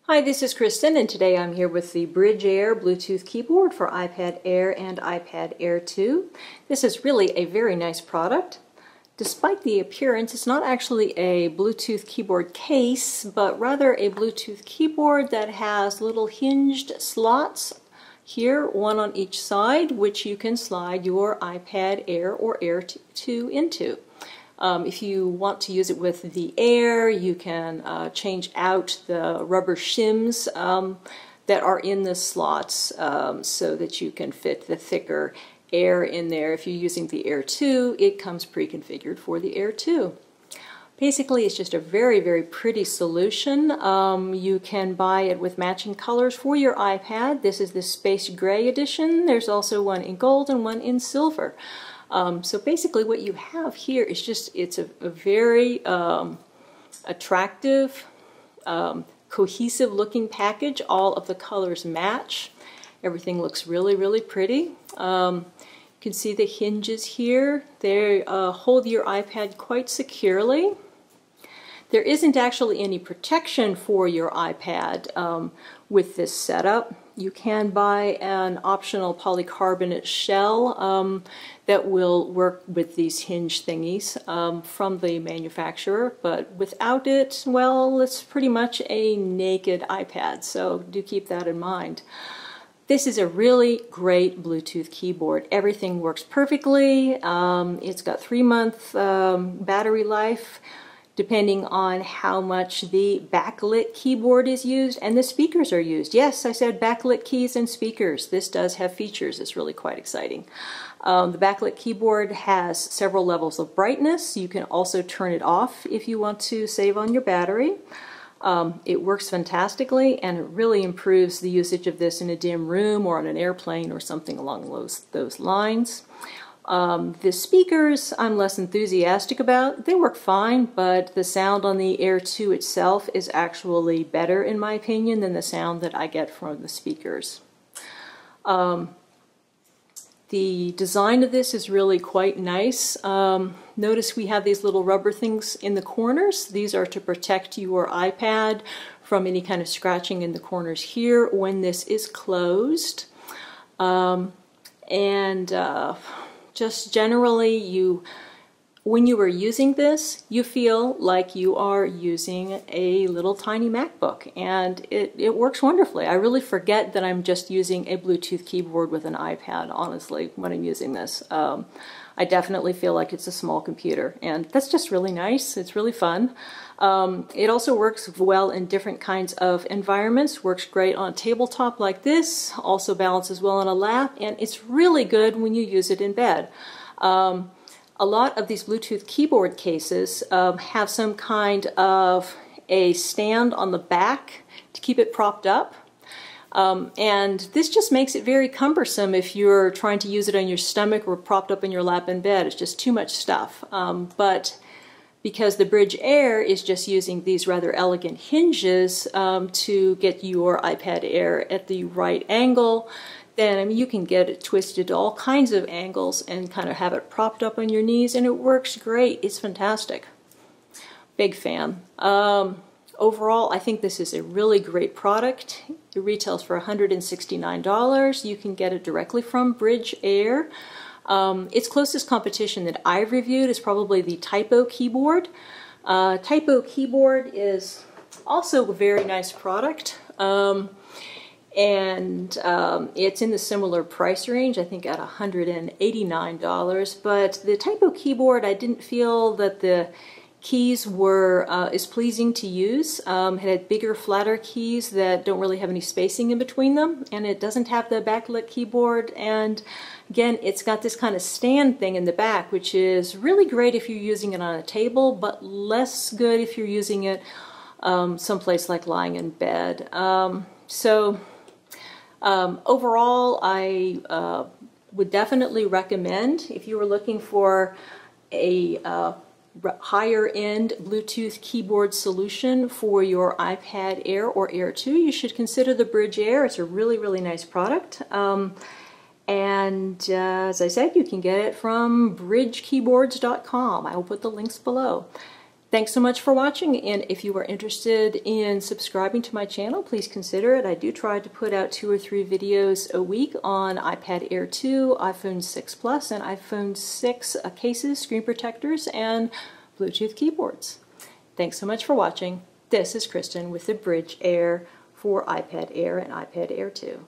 Hi, this is Kristen, and today I'm here with the BrydgeAir Bluetooth keyboard for iPad Air and iPad Air 2. This is really a very nice product. Despite the appearance, it's not actually a Bluetooth keyboard case, but rather a Bluetooth keyboard that has little hinged slots here, one on each side, which you can slide your iPad Air or Air 2 into. If you want to use it with the Air, you can change out the rubber shims that are in the slots so that you can fit the thicker Air in there. If you're using the Air 2, it comes pre-configured for the Air 2. Basically, it's just a very, very pretty solution. You can buy it with matching colors for your iPad. This is the Space Gray edition. There's also one in gold and one in silver. So basically what you have here is just, it's a very attractive, cohesive looking package. All of the colors match. Everything looks really, really pretty. You can see the hinges here. They hold your iPad quite securely. There isn't actually any protection for your iPad with this setup. You can buy an optional polycarbonate shell that will work with these hinge thingies from the manufacturer, but without it, well, it's pretty much a naked iPad, so do keep that in mind. This is a really great Bluetooth keyboard. Everything works perfectly. It's got 3-month battery life, depending on how much the backlit keyboard is used and the speakers are used. Yes, I said backlit keys and speakers. This does have features. It's really quite exciting. The backlit keyboard has several levels of brightness. You can also turn it off if you want to save on your battery. It works fantastically, and it really improves the usage of this in a dim room or on an airplane or something along those lines. The speakers I'm less enthusiastic about. They work fine, but the sound on the Air 2 itself is actually better, in my opinion, than the sound that I get from the speakers. The design of this is really quite nice. Notice we have these little rubber things in the corners. These are to protect your iPad from any kind of scratching in the corners here when this is closed. Just generally, when you are using this, you feel like you are using a little tiny MacBook, and it works wonderfully. I really forget that I'm just using a Bluetooth keyboard with an iPad, honestly, when I'm using this. I definitely feel like it's a small computer, and that's just really nice. It's really fun. It also works well in different kinds of environments. Works great on a tabletop like this, also balances well on a lap, and it's really good when you use it in bed. A lot of these Bluetooth keyboard cases have some kind of a stand on the back to keep it propped up. And this just makes it very cumbersome if you're trying to use it on your stomach or propped up in your lap in bed. It's just too much stuff. But because the BrydgeAir is just using these rather elegant hinges to get your iPad Air at the right angle, then I mean you can get it twisted to all kinds of angles and kind of have it propped up on your knees, and it works great. It's fantastic. Big fan. Overall, I think this is a really great product. It retails for $169. You can get it directly from BrydgeAir. Its closest competition that I've reviewed is probably the Typo keyboard. Typo keyboard is also a very nice product. It's in the similar price range, I think at $189. But the Typo keyboard, I didn't feel that the keys were as pleasing to use. It had bigger, flatter keys that don't really have any spacing in between them, and it doesn't have the backlit keyboard. And again, it's got this kind of stand thing in the back, which is really great if you're using it on a table, but less good if you're using it someplace like lying in bed. Overall, I would definitely recommend, if you were looking for a higher-end Bluetooth keyboard solution for your iPad Air or Air 2, you should consider the BrydgeAir. It's a really, really nice product. As I said, you can get it from bridgekeyboards.com. I will put the links below. Thanks so much for watching, and if you are interested in subscribing to my channel, please consider it. I do try to put out 2 or 3 videos a week on iPad Air 2, iPhone 6 Plus, and iPhone 6 cases, screen protectors, and Bluetooth keyboards. Thanks so much for watching. This is Kristen with the BrydgeAir for iPad Air and iPad Air 2.